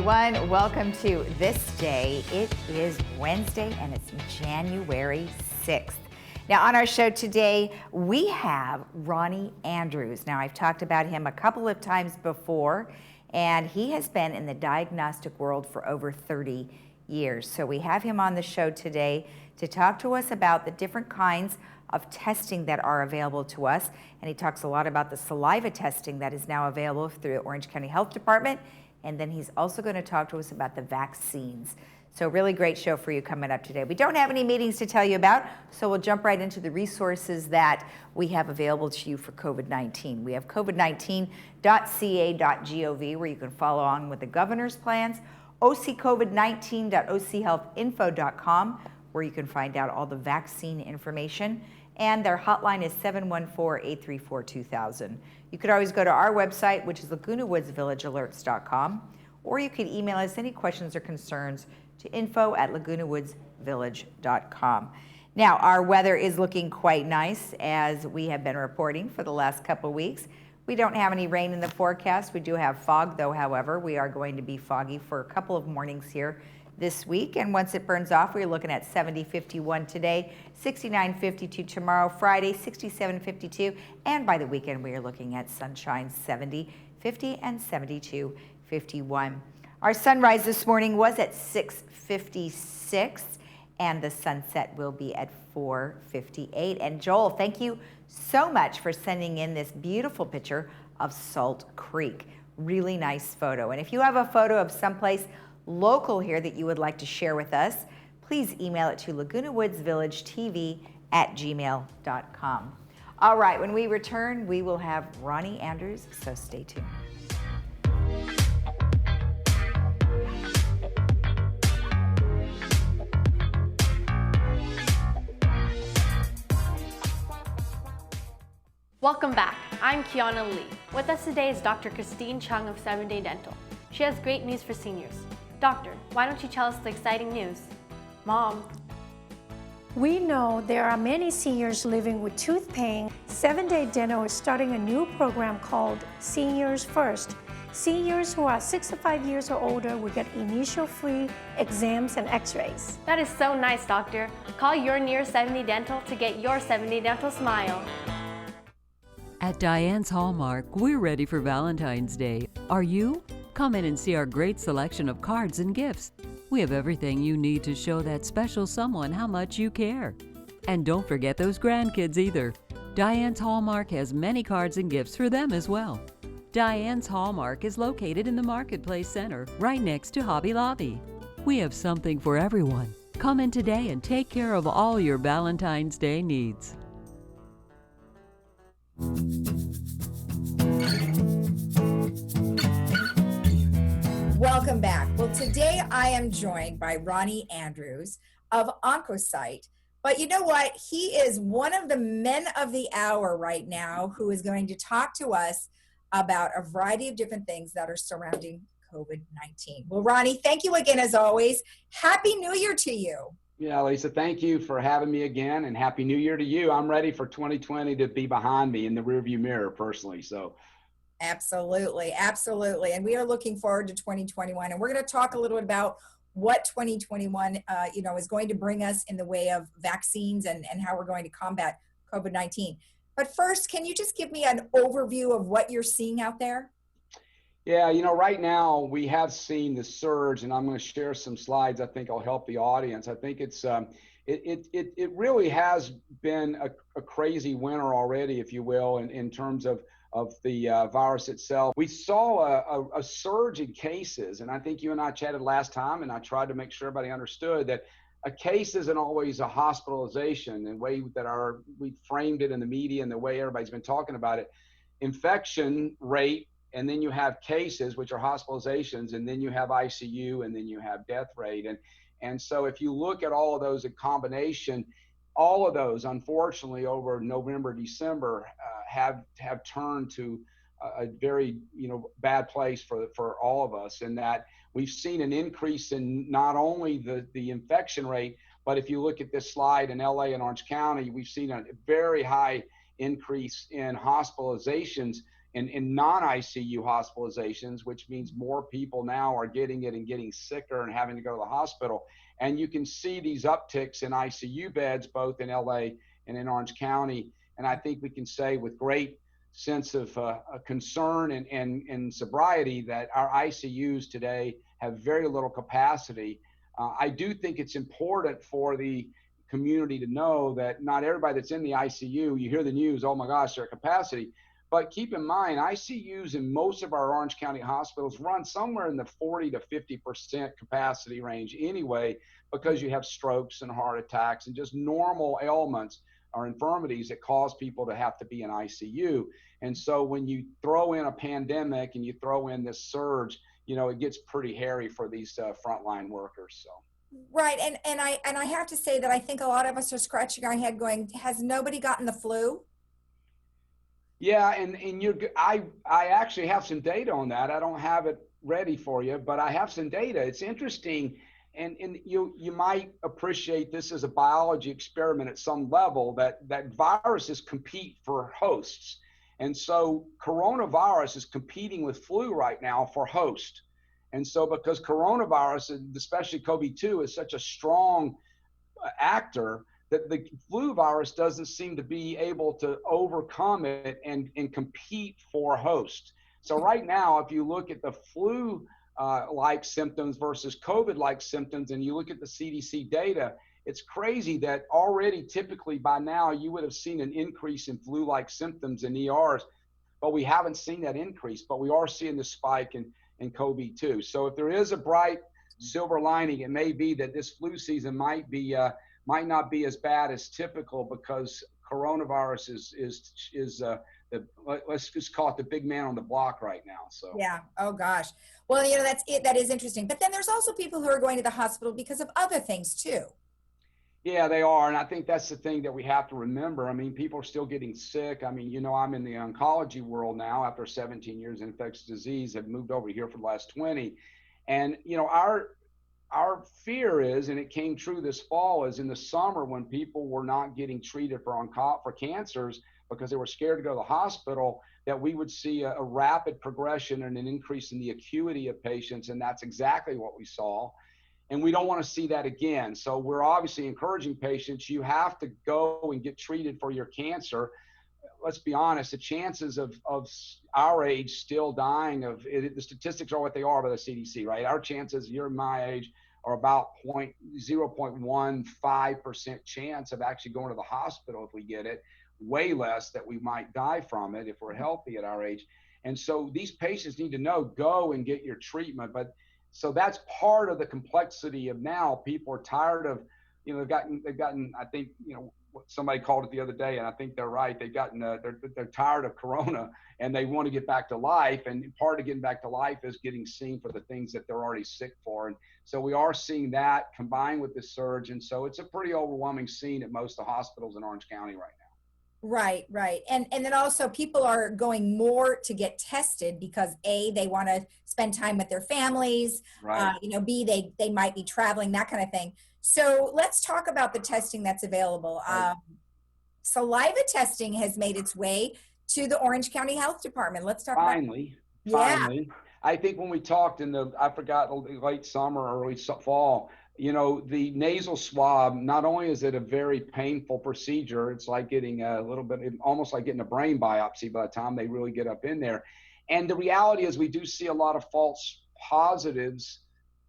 everyone. Welcome to This Day. It is Wednesday and it's January 6th. Now on our show today, we have Ronnie Andrews. Now I've talked about him a couple of times before, and he has been in the diagnostic world for over 30 years. So we have him on the show today to talk to us about the different kinds of testing that are available to us. And he talks a lot about the saliva testing that is now available through the Orange County Health Department. And then he's also going to talk to us about the vaccines. So really great show for you coming up today. We don't have any meetings to tell you about, so we'll jump right into the resources that we have available to you for COVID-19. We have covid19.ca.gov where you can follow on with the governor's plans, occovid19.ochealthinfo.com where you can find out all the vaccine information, and their hotline is 714-834-2000. You could always go to our website, which is lagunawoodsvillagealerts.com, or you could email us any questions or concerns to info@lagunawoodsvillage.com. Now, our weather is looking quite nice, as we have been reporting for the last couple of weeks. We don't have any rain in the forecast. We do have fog, though, however. We are going to be foggy for a couple of mornings here this week, and once it burns off, we're looking at 70-51 today, 69-52 tomorrow, Friday, 67-52, and by the weekend, we are looking at sunshine, 70-50 and 72-51. Our sunrise this morning was at 6:56, and the sunset will be at 4:58. And Joel, thank you so much for sending in this beautiful picture of Salt Creek. Really nice photo. And if you have a photo of someplace local here that you would like to share with us, please email it to lagunawoodsvillagetv@gmail.com. All right, when we return, we will have Ronnie Andrews, so stay tuned. Welcome back. I'm Kiana Lee. With us today is Dr. Christine Chung of 7-Day Dental. She has great news for seniors. Doctor, why don't you tell us the exciting news? Mom, we know there are many seniors living with tooth pain. 7-Day Dental is starting a new program called Seniors First. Seniors who are 65 years or older will get initial free exams and x-rays. That is so nice, Doctor. Call your nearest 7-Day Dental to get your 7-Day Dental smile. At Diane's Hallmark, we're ready for Valentine's Day. Are you? Come in and see our great selection of cards and gifts. We have everything you need to show that special someone how much you care. And don't forget those grandkids either. Diane's Hallmark has many cards and gifts for them as well. Diane's Hallmark is located in the Marketplace Center, right next to Hobby Lobby. We have something for everyone. Come in today and take care of all your Valentine's Day needs. Welcome back. Well, today I am joined by Ronnie Andrews of OncoSite. But you know what? He is one of the men of the hour right now who is going to talk to us about a variety of different things that are surrounding COVID-19. Well, Ronnie, thank you again as always. Happy New Year to you. Yeah, Lisa, thank you for having me again, and Happy New Year to you. I'm ready for 2020 to be behind me in the rearview mirror personally. So. Absolutely, absolutely. And we are looking forward to 2021. And we're going to talk a little bit about what 2021 is going to bring us in the way of vaccines and how we're going to combat COVID-19. But first, can you just give me an overview of what you're seeing out there? Yeah, right now we have seen the surge, and I'm going to share some slides I think will help the audience. I think it's it really has been a crazy winter already, if you will, in terms of the virus itself. We saw a surge in cases, and I think you and I chatted last time, and I tried to make sure everybody understood that a case isn't always a hospitalization, and the way that we framed it in the media and the way everybody's been talking about it. Infection rate, and then you have cases, which are hospitalizations, and then you have ICU, and then you have death rate. And so if you look at all of those in combination, all of those, unfortunately, over November, December, have turned to a very bad place for all of us, in that we've seen an increase in not only the infection rate, but if you look at this slide in LA and Orange County, we've seen a very high increase in hospitalizations in non-ICU hospitalizations, which means more people now are getting it and getting sicker and having to go to the hospital. And you can see these upticks in ICU beds, both in LA and in Orange County. And I think we can say with great sense of concern and sobriety that our ICUs today have very little capacity. I do think it's important for the community to know that not everybody that's in the ICU, you hear the news, oh my gosh, they're at capacity. But keep in mind, ICUs in most of our Orange County hospitals run somewhere in the 40 to 50% capacity range anyway, because you have strokes and heart attacks and just normal ailments or infirmities that cause people to have to be in ICU. And so when you throw in a pandemic and you throw in this surge, you know, it gets pretty hairy for these frontline workers. So. Right, and I have to say that I think a lot of us are scratching our head going, has nobody gotten the flu? Yeah, and I actually have some data on that. I don't have it ready for you, but I have some data. It's interesting, and you might appreciate this as a biology experiment at some level, that viruses compete for hosts. And so coronavirus is competing with flu right now for host. And so because coronavirus, especially COVID-2, is such a strong actor, that the flu virus doesn't seem to be able to overcome it and compete for host. So right now, if you look at the flu like symptoms versus COVID-like symptoms, and you look at the CDC data, it's crazy that already typically by now you would have seen an increase in flu-like symptoms in ERs, but we haven't seen that increase, but we are seeing the spike in COVID-2. So if there is a bright silver lining, it may be that this flu season might not be as bad as typical, because coronavirus is let's just call it the big man on the block right now. So Yeah. Oh gosh. Well, you know, that's it. That is interesting. But then there's also people who are going to the hospital because of other things too. yeah, they are. And I think that's the thing that we have to remember. I mean, people are still getting sick. I mean, you know, I'm in the oncology world now after 17 years in infectious disease, have moved over here for the last 20. And, you know, our fear is, and it came true this fall, is in the summer when people were not getting treated for cancers because they were scared to go to the hospital, that we would see a rapid progression and an increase in the acuity of patients. And that's exactly what we saw. And we don't want to see that again. So we're obviously encouraging patients, you have to go and get treated for your cancer. Let's be honest, the chances of our age still dying of it, the statistics are what they are by the CDC, right? Our chances, you're my age, are about 0.15% chance of actually going to the hospital if we get it, way less that we might die from it if we're healthy at our age. And so these patients need to know, go and get your treatment. But so that's part of the complexity of now. People are tired of, you know, they've gotten, I think, you know, somebody called it the other day, and I think they're right. They've gotten, they're tired of Corona, and they want to get back to life. And part of getting back to life is getting seen for the things that they're already sick for. And so we are seeing that combined with the surge. And so it's a pretty overwhelming scene at most of the hospitals in Orange County right now. Right, right. And then also people are going more to get tested because A, they want to spend time with their families, Right. you know, B, they might be traveling, that kind of thing. So let's talk about the testing that's available. Right. Saliva testing has made its way to the Orange County Health Department. Let's talk Finally. I think when we talked I forgot, late summer, early fall, you know, the nasal swab, not only is it a very painful procedure, it's like getting a little bit, almost like getting a brain biopsy by the time they really get up in there. And the reality is we do see a lot of false positives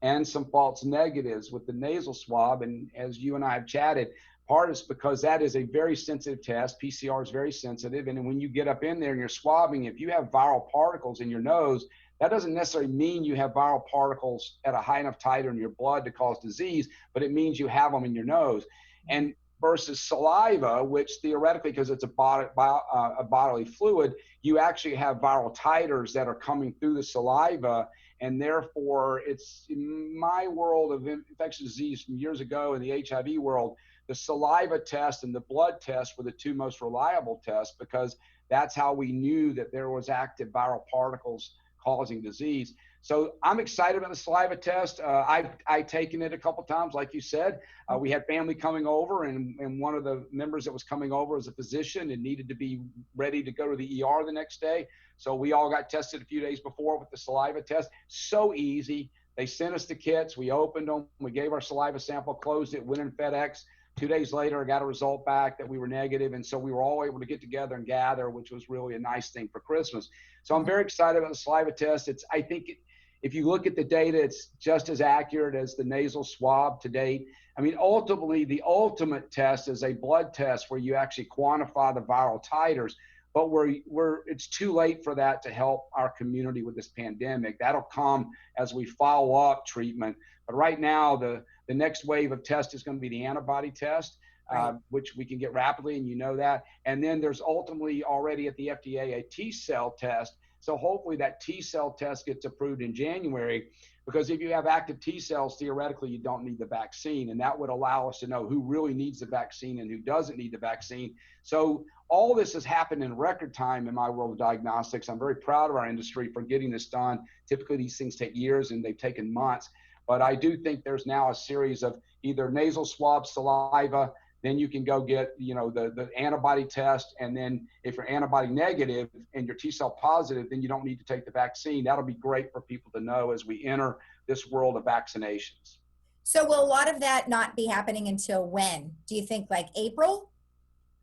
and some false negatives with the nasal swab. And as you and I have chatted, part is because that is a very sensitive test. PCR is very sensitive. And when you get up in there and you're swabbing, if you have viral particles in your nose, that doesn't necessarily mean you have viral particles at a high enough titer in your blood to cause disease, but it means you have them in your nose. And versus saliva, which theoretically, because it's a bodily fluid, you actually have viral titers that are coming through the saliva. And therefore, it's in my world of infectious disease from years ago in the HIV world, the saliva test and the blood test were the two most reliable tests, because that's how we knew that there was active viral particles causing disease. So I'm excited about the saliva test. I've taken it a couple times, like you said. We had family coming over, and one of the members that was coming over was a physician and needed to be ready to go to the ER the next day. So we all got tested a few days before with the saliva test. So easy. They sent us the kits. We opened them. We gave our saliva sample, closed it, went in FedEx. 2 days later, I got a result back that we were negative. And so we were all able to get together and gather, which was really a nice thing for Christmas. So I'm very excited about the saliva test. I think if you look at the data, it's just as accurate as the nasal swab to date. I mean, ultimately, the ultimate test is a blood test where you actually quantify the viral titers. But it's too late for that to help our community with this pandemic. That'll come as we follow up treatment. But right now, the next wave of test is going to be the antibody test, which we can get rapidly, and you know that. And then there's ultimately already at the FDA a T-cell test. So hopefully that T-cell test gets approved in January, because if you have active T-cells, theoretically, you don't need the vaccine. And that would allow us to know who really needs the vaccine and who doesn't need the vaccine. So all this has happened in record time in my world of diagnostics. I'm very proud of our industry for getting this done. Typically, these things take years and they've taken months. But I do think there's now a series of either nasal swab, saliva, then you can go get, the antibody test. And then if you're antibody negative and you're T-cell positive, then you don't need to take the vaccine. That'll be great for people to know as we enter this world of vaccinations. So will a lot of that not be happening until when? Do you think like April?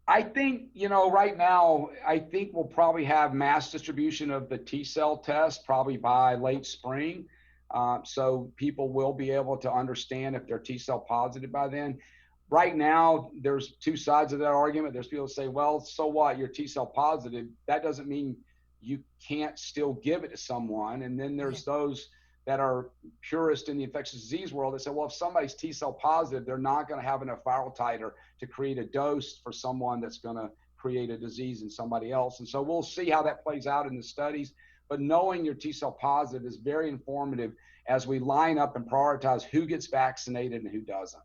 I think, right now, I think we'll probably have mass distribution of the T-cell test probably by late spring. So people will be able to understand if they're T-cell positive by then. Right now, there's two sides of that argument. There's people who say, well, so what? You're T-cell positive. That doesn't mean you can't still give it to someone. And then there's those that are purist in the infectious disease world that say, well, if somebody's T-cell positive, they're not going to have enough viral titer to create a dose for someone that's going to create a disease in somebody else. And so we'll see how that plays out in the studies. But knowing you're T-cell positive is very informative as we line up and prioritize who gets vaccinated and who doesn't.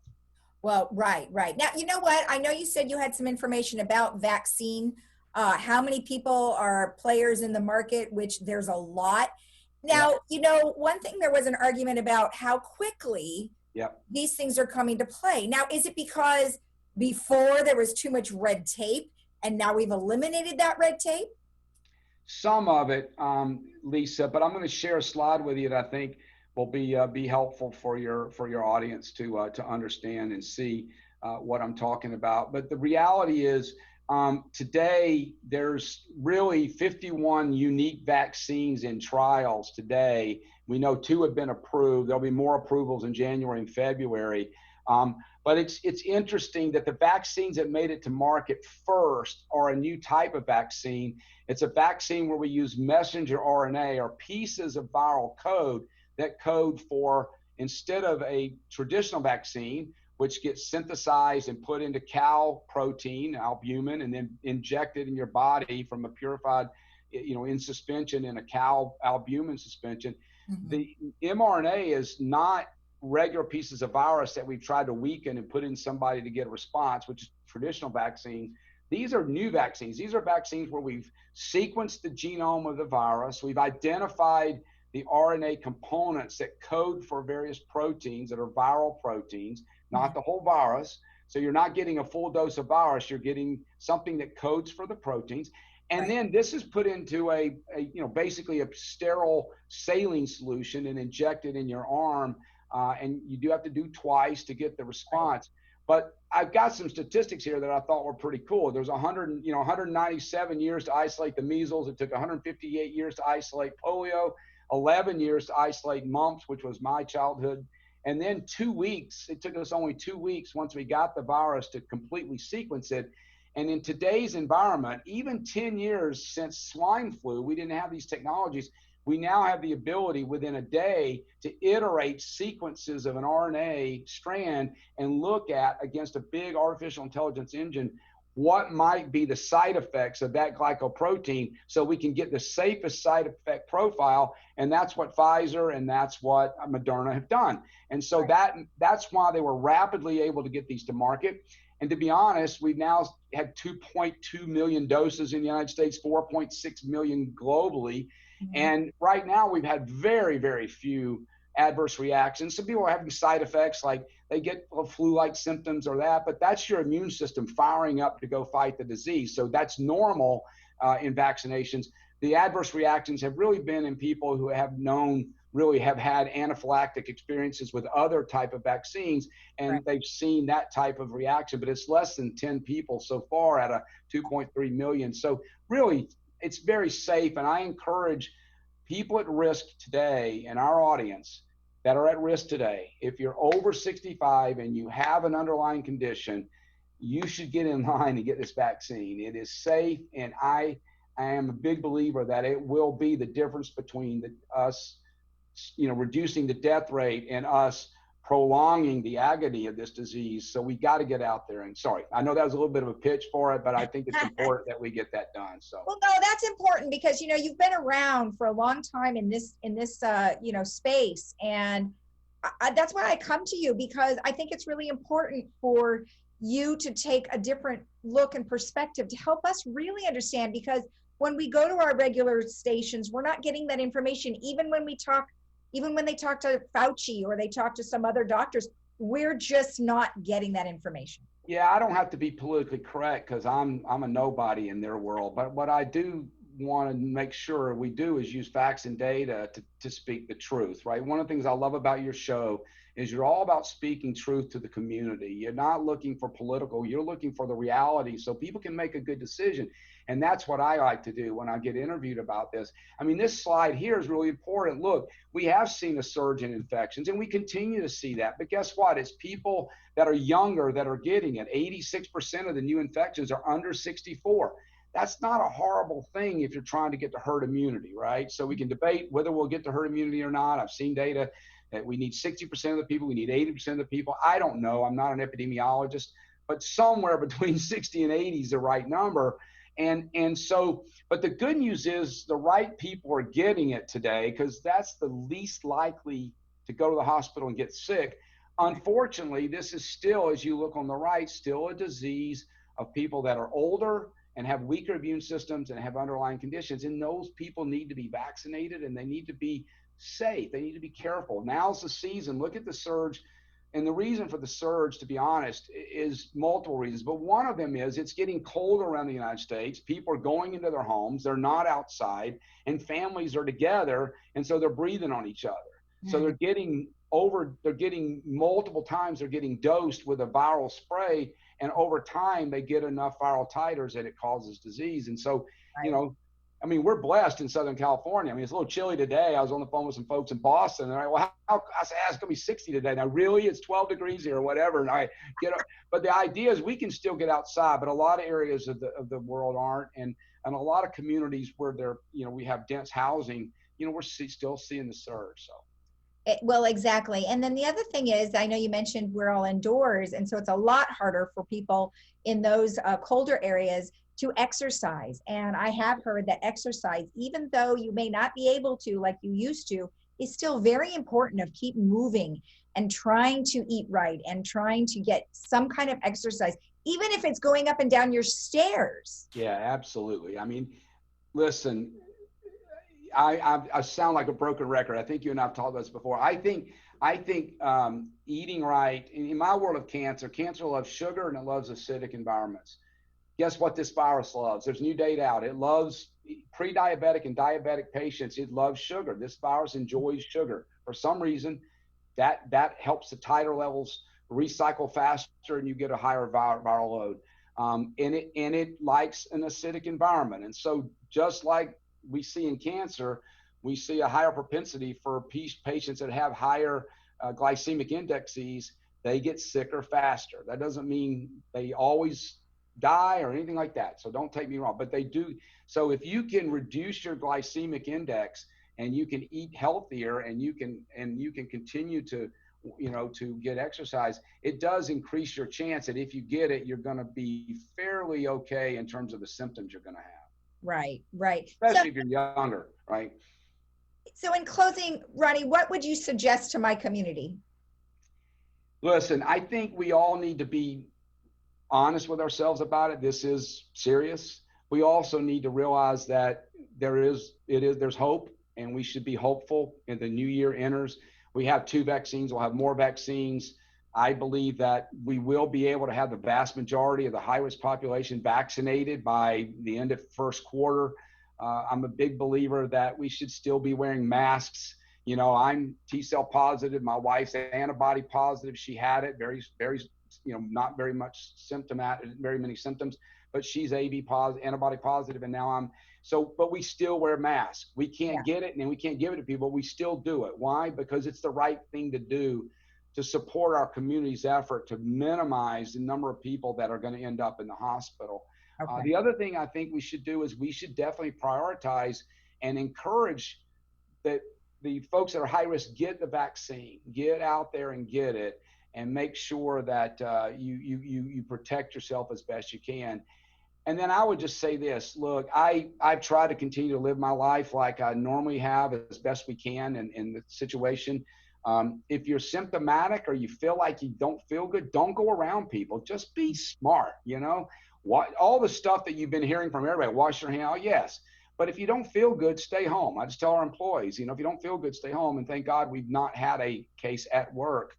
Well, right. Now, you know what? I know you said you had some information about vaccine. How many people are players in the market, which there's a lot. Now, one thing, there was an argument about how quickly these things are coming to play. Now, is it because before there was too much red tape and now we've eliminated that red tape? Some of it, Lisa, but I'm going to share a slide with you that I think will be helpful for your audience to understand and see what I'm talking about. But the reality is, today there's really 51 unique vaccines in trials today. We know 2 have been approved. There'll be more approvals in January and February. But it's interesting that the vaccines that made it to market first are a new type of vaccine. It's a vaccine where we use messenger RNA or pieces of viral code that code for, instead of a traditional vaccine, which gets synthesized and put into cow protein, albumin, and then injected in your body from a purified, in suspension in a cow albumin suspension. Mm-hmm. The mRNA is not regular pieces of virus that we've tried to weaken and put in somebody to get a response, which is traditional vaccines. These are new vaccines. These are vaccines where we've sequenced the genome of the virus. We've identified the RNA components that code for various proteins that are viral proteins, not the whole virus. So you're not getting a full dose of virus, you're getting something that codes for the proteins. And then this is put into basically a sterile saline solution and injected in your arm. And you do have to do twice to get the response. But I've got some statistics here that I thought were pretty cool. There's 197 years to isolate the measles. It took 158 years to isolate polio, 11 years to isolate mumps, which was my childhood. And then 2 weeks, it took us only 2 weeks once we got the virus to completely sequence it. And in today's environment, even 10 years since swine flu, we didn't have these technologies. We now have the ability within a day to iterate sequences of an RNA strand and look at, against a big artificial intelligence engine, what might be the side effects of that glycoprotein, so we can get the safest side effect profile. And that's what Pfizer and that's what Moderna have done. And so that's why they were rapidly able to get these to market. And to be honest, we've now had 2.2 million doses in the United States, 4.6 million globally. Mm-hmm. And right now we've had very, very few adverse reactions. Some people are having side effects, like they get flu-like symptoms or that, but that's your immune system firing up to go fight the disease. So that's normal in vaccinations. The adverse reactions have really been in people who have really have had anaphylactic experiences with other type of vaccines, and right. They've seen that type of reaction, but it's less than 10 people so far out of 2.3 million. So really, it's very safe, and I encourage people at risk today in our audience that are at risk today, if you're over 65 and you have an underlying condition, you should get in line to get this vaccine. It is safe, and I am a big believer that it will be the difference between us, reducing the death rate and us prolonging the agony of this disease. So we got to get out there. And sorry, I know that was a little bit of a pitch for it, but I think it's important that we get that done. So well, no, that's important because you've been around for a long time in this space, and that's why I come to you, because I think it's really important for you to take a different look and perspective to help us really understand, because when we go to our regular stations, we're not getting that information. Even when they talk to Fauci or they talk to some other doctors, we're just not getting that information. Yeah, I don't have to be politically correct because I'm a nobody in their world. But what I do want to make sure we do is use facts and data to speak the truth, right? One of the things I love about your show is you're all about speaking truth to the community. You're not looking for political, you're looking for the reality so people can make a good decision. And that's what I like to do when I get interviewed about this. I mean, this slide here is really important. Look, we have seen a surge in infections and we continue to see that. But guess what? It's people that are younger that are getting it. 86% of the new infections are under 64. That's not a horrible thing if you're trying to get to herd immunity, right? So we can debate whether we'll get to herd immunity or not. I've seen data that we need 60% of the people, we need 80% of the people. I don't know, I'm not an epidemiologist, but somewhere between 60 and 80 is the right number. And so, but the good news is the right people are getting it today because that's the least likely to go to the hospital and get sick. Unfortunately, this is still, as you look on the right, still a disease of people that are older and have weaker immune systems and have underlying conditions. And those people need to be vaccinated and they need to be safe. They need to be careful. Now's the season. Look at the surge. And the reason for the surge, to be honest, is multiple reasons. But one of them is it's getting colder around the United States. People are going into their homes. They're not outside. And families are together. And so they're breathing on each other. Mm. So they're getting multiple times, they're getting dosed with a viral spray. And over time, they get enough viral titers that it causes disease. And so, right. I mean, we're blessed in Southern California. I mean, it's a little chilly today. I was on the phone with some folks in Boston, and they're like, well, I said, it's going to be 60 today. Now, really? It's 12 degrees here or whatever. And I get up. But the idea is we can still get outside, but a lot of areas of the world aren't. And a lot of communities where we have dense housing, we're still seeing the surge. So. Well, exactly. And then the other thing is, I know you mentioned we're all indoors, and so it's a lot harder for people in those colder areas to exercise. And I have heard that exercise, even though you may not be able to like you used to, is still very important of keep moving and trying to eat right and trying to get some kind of exercise, even if it's going up and down your stairs. Yeah, absolutely. I mean, listen, I sound like a broken record. I think you and I have talked about this before. I think eating right, in my world of cancer loves sugar and it loves acidic environments. Guess what this virus loves? There's new data out. It loves pre-diabetic and diabetic patients. It loves sugar. This virus enjoys sugar. For some reason, that helps the titer levels recycle faster and you get a higher viral load. And it likes an acidic environment. And so just like we see in cancer, we see a higher propensity for patients that have higher glycemic indexes. They get sicker faster. That doesn't mean they always die or anything like that. So don't take me wrong, but they do. So if you can reduce your glycemic index and you can eat healthier and you can continue to get exercise, it does increase your chance that if you get it, you're going to be fairly okay in terms of the symptoms you're going to have. Right. Especially if you're younger, right? So in closing, Ronnie, what would you suggest to my community? Listen, I think we all need to be honest with ourselves about it. This is serious. We also need to realize that there's hope, and we should be hopeful. And the new year enters. We have 2 vaccines. We'll have more vaccines. I believe that we will be able to have the vast majority of the high-risk population vaccinated by the end of first quarter. I'm a big believer that we should still be wearing masks. You know, I'm T-cell positive. My wife's antibody positive. She had it very, not very much very many symptoms, but she's AB positive, antibody positive, and now but we still wear masks. We can't get it, and we can't give it to people. We still do it. Why? Because it's the right thing to do to support our community's effort to minimize the number of people that are going to end up in the hospital. Okay. The other thing I think we should do is we should definitely prioritize and encourage that the folks that are high risk get the vaccine, get out there and get it, and make sure that you protect yourself as best you can. And then I would just say this, look, I've tried to continue to live my life like I normally have as best we can in the situation. If you're symptomatic or you feel like you don't feel good, don't go around people. Just be smart, you know. All the stuff that you've been hearing from everybody, wash your hands, yes. But if you don't feel good, stay home. I just tell our employees, you know, if you don't feel good, stay home. And thank God we've not had a case at work,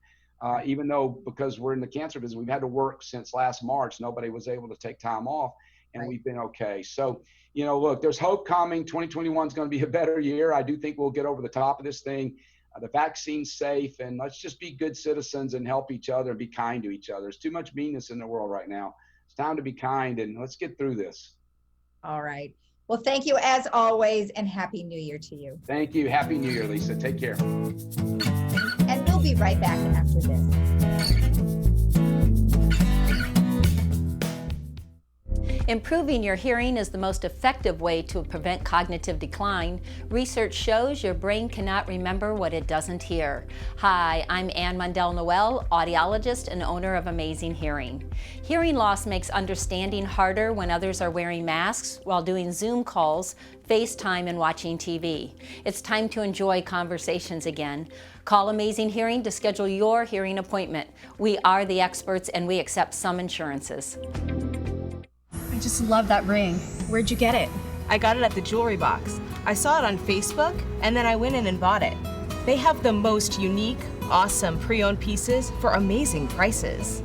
even though because we're in the cancer business, we've had to work since last March. Nobody was able to take time off, and we've been okay. So, you know, look, there's hope coming. 2021 is going to be a better year. I do think we'll get over the top of this thing. The vaccine's safe, and let's just be good citizens and help each other and be kind to each other. There's too much meanness in the world right now. It's time to be kind, and let's get through this. All right. Well, thank you as always, and Happy New Year to you. Thank you. Happy New Year, Lisa. Take care. And we'll be right back after this. Improving your hearing is the most effective way to prevent cognitive decline. Research shows your brain cannot remember what it doesn't hear. Hi, I'm Ann Mundell-Noel, audiologist and owner of Amazing Hearing. Hearing loss makes understanding harder when others are wearing masks while doing Zoom calls, FaceTime, and watching TV. It's time to enjoy conversations again. Call Amazing Hearing to schedule your hearing appointment. We are the experts, and we accept some insurances. I just love that ring. Where'd you get it? I got it at the jewelry box. I saw it on Facebook, and then I went in and bought it. They have the most unique, awesome pre-owned pieces for amazing prices.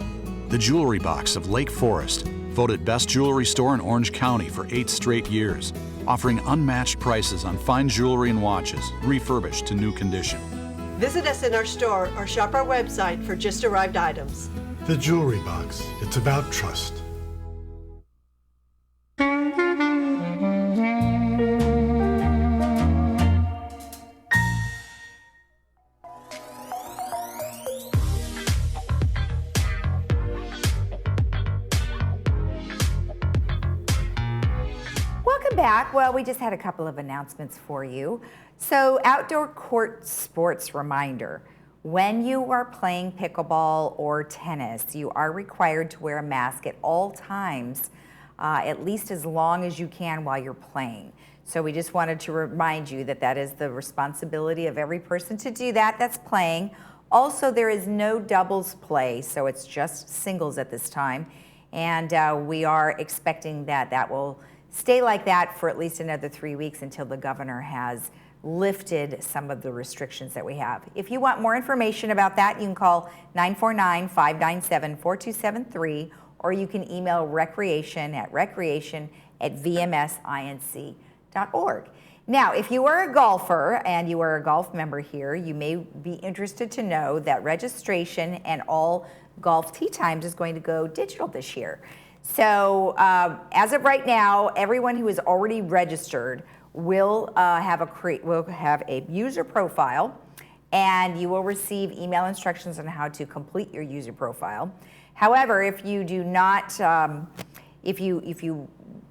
The Jewelry Box of Lake Forest, voted best jewelry store in Orange County for 8 straight years, offering unmatched prices on fine jewelry and watches, refurbished to new condition. Visit us in our store or shop our website for just arrived items. The Jewelry Box. It's about trust. Back. Well, we just had a couple of announcements for you. So, outdoor court sports reminder. When you are playing pickleball or tennis, you are required to wear a mask at all times, at least as long as you can while you're playing. So we just wanted to remind you that that is the responsibility of every person to do that that's playing. Also, there is no doubles play, so it's just singles at this time. And we are expecting that that will stay like that for at least another 3 weeks until the governor has lifted some of the restrictions that we have. If you want more information about that, you can call 949-597-4273, or you can email recreation@vmsinc.org. Now, if you are a golfer and you are a golf member here, you may be interested to know that registration and all golf tee times is going to go digital this year. So as of right now, everyone who is already registered will have a user profile, and you will receive email instructions on how to complete your user profile. However, if you do not, if you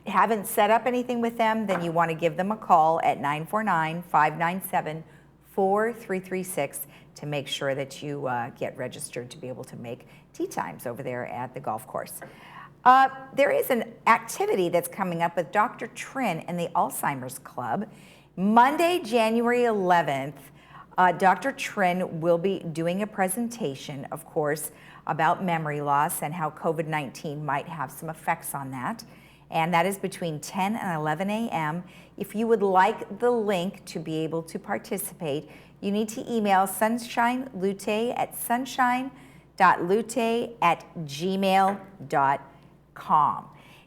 haven't set up anything with them, then you want to give them a call at 949-597-4336 to make sure that you get registered to be able to make tee times over there at the golf course. There is an activity that's coming up with Dr. Trin and the Alzheimer's Club. Monday, January 11th, Dr. Trin will be doing a presentation, of course, about memory loss and how COVID-19 might have some effects on that. And that is between 10 and 11 a.m. If you would like the link to be able to participate, you need to email sunshinelute at sunshine.lute@gmail.com.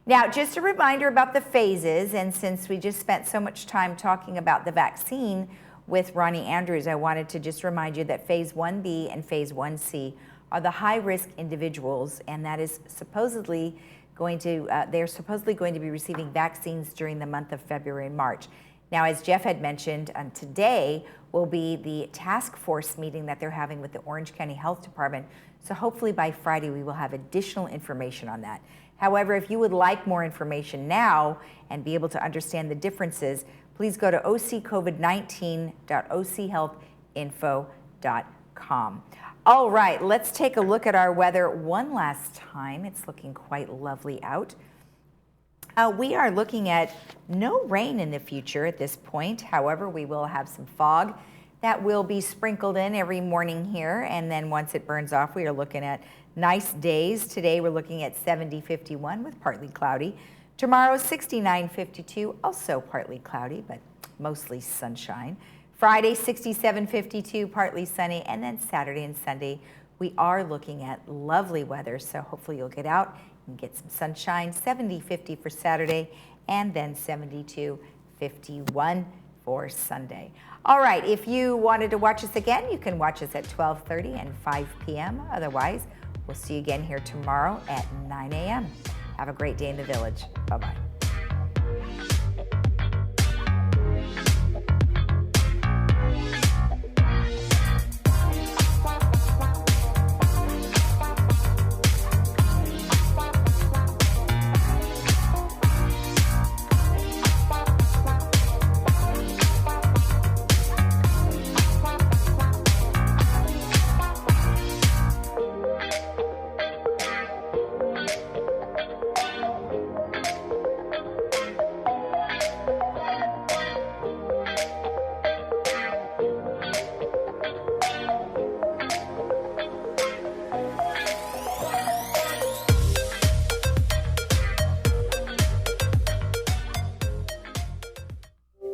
Now, just a reminder about the phases, and since we just spent so much time talking about the vaccine with Ronnie Andrews, I wanted to just remind you that Phase 1B and Phase 1C are the high-risk individuals, and that is supposedly going to, they're supposedly going to be receiving vaccines during the month of February and March. Now, as Jeff had mentioned, today will be the task force meeting that they're having with the Orange County Health Department, so hopefully by Friday we will have additional information on that. However, if you would like more information now and be able to understand the differences, please go to occovid19.ochealthinfo.com. All right, let's take a look at our weather one last time. It's looking quite lovely out. We are looking at no rain in the future at this point. However, we will have some fog that will be sprinkled in every morning here, and then once it burns off, we are looking at nice days. Today we're looking at 70-51 with partly cloudy. Tomorrow 69-52, also partly cloudy, but mostly sunshine. Friday 67-52, partly sunny, and then Saturday and Sunday we are looking at lovely weather, so hopefully you'll get out and get some sunshine. 70-50 for Saturday, and then 72-51 for Sunday. All right, if you wanted to watch us again, you can watch us at 12:30 and 5 p.m. Otherwise, we'll see you again here tomorrow at 9 a.m. Have a great day in the village. Bye-bye.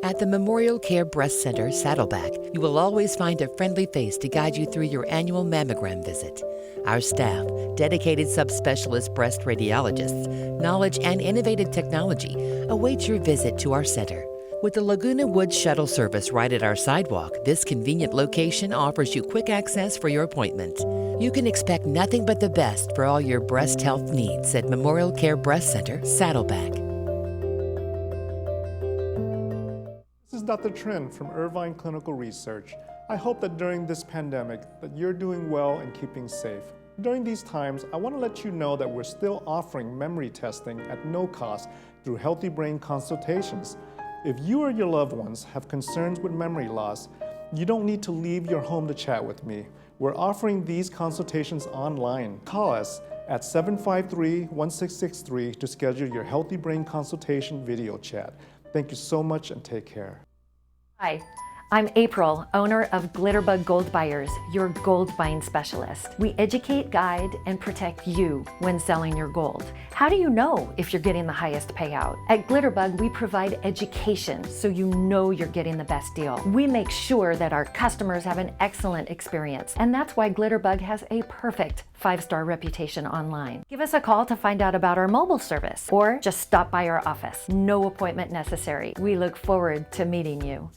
At the Memorial Care Breast Center, Saddleback, you will always find a friendly face to guide you through your annual mammogram visit. Our staff, dedicated subspecialist breast radiologists, knowledge, and innovative technology await your visit to our center. With the Laguna Woods shuttle service right at our sidewalk, this convenient location offers you quick access for your appointment. You can expect nothing but the best for all your breast health needs at Memorial Care Breast Center, Saddleback. This is Dr. Trin from Irvine Clinical Research. I hope that during this pandemic that you're doing well and keeping safe. During these times, I want to let you know that we're still offering memory testing at no cost through Healthy Brain consultations. If you or your loved ones have concerns with memory loss, you don't need to leave your home to chat with me. We're offering these consultations online. Call us at 753-1663 to schedule your Healthy Brain consultation video chat. Thank you so much and take care. Hi, I'm April, owner of Glitterbug Gold Buyers, your gold buying specialist. We educate, guide, and protect you when selling your gold. How do you know if you're getting the highest payout? At Glitterbug, we provide education so you know you're getting the best deal. We make sure that our customers have an excellent experience, and that's why Glitterbug has a perfect 5-star reputation online. Give us a call to find out about our mobile service, or just stop by our office. No appointment necessary. We look forward to meeting you.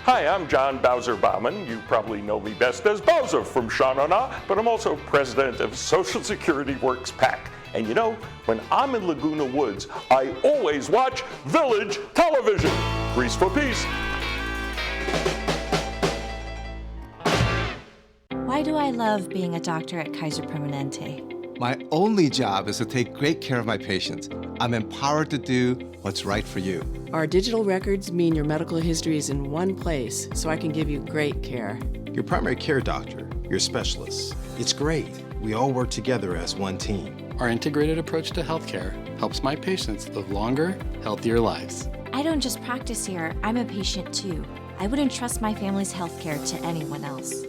Hi, I'm John Bowser Bauman. You probably know me best as Bowser from Sha Na Na, but I'm also president of Social Security Works PAC. And you know, when I'm in Laguna Woods, I always watch Village Television. Grease for peace. Why do I love being a doctor at Kaiser Permanente? My only job is to take great care of my patients. I'm empowered to do what's right for you. Our digital records mean your medical history is in one place, so I can give you great care. Your primary care doctor, your specialists. It's great. We all work together as one team. Our integrated approach to healthcare helps my patients live longer, healthier lives. I don't just practice here, I'm a patient too. I wouldn't trust my family's healthcare to anyone else.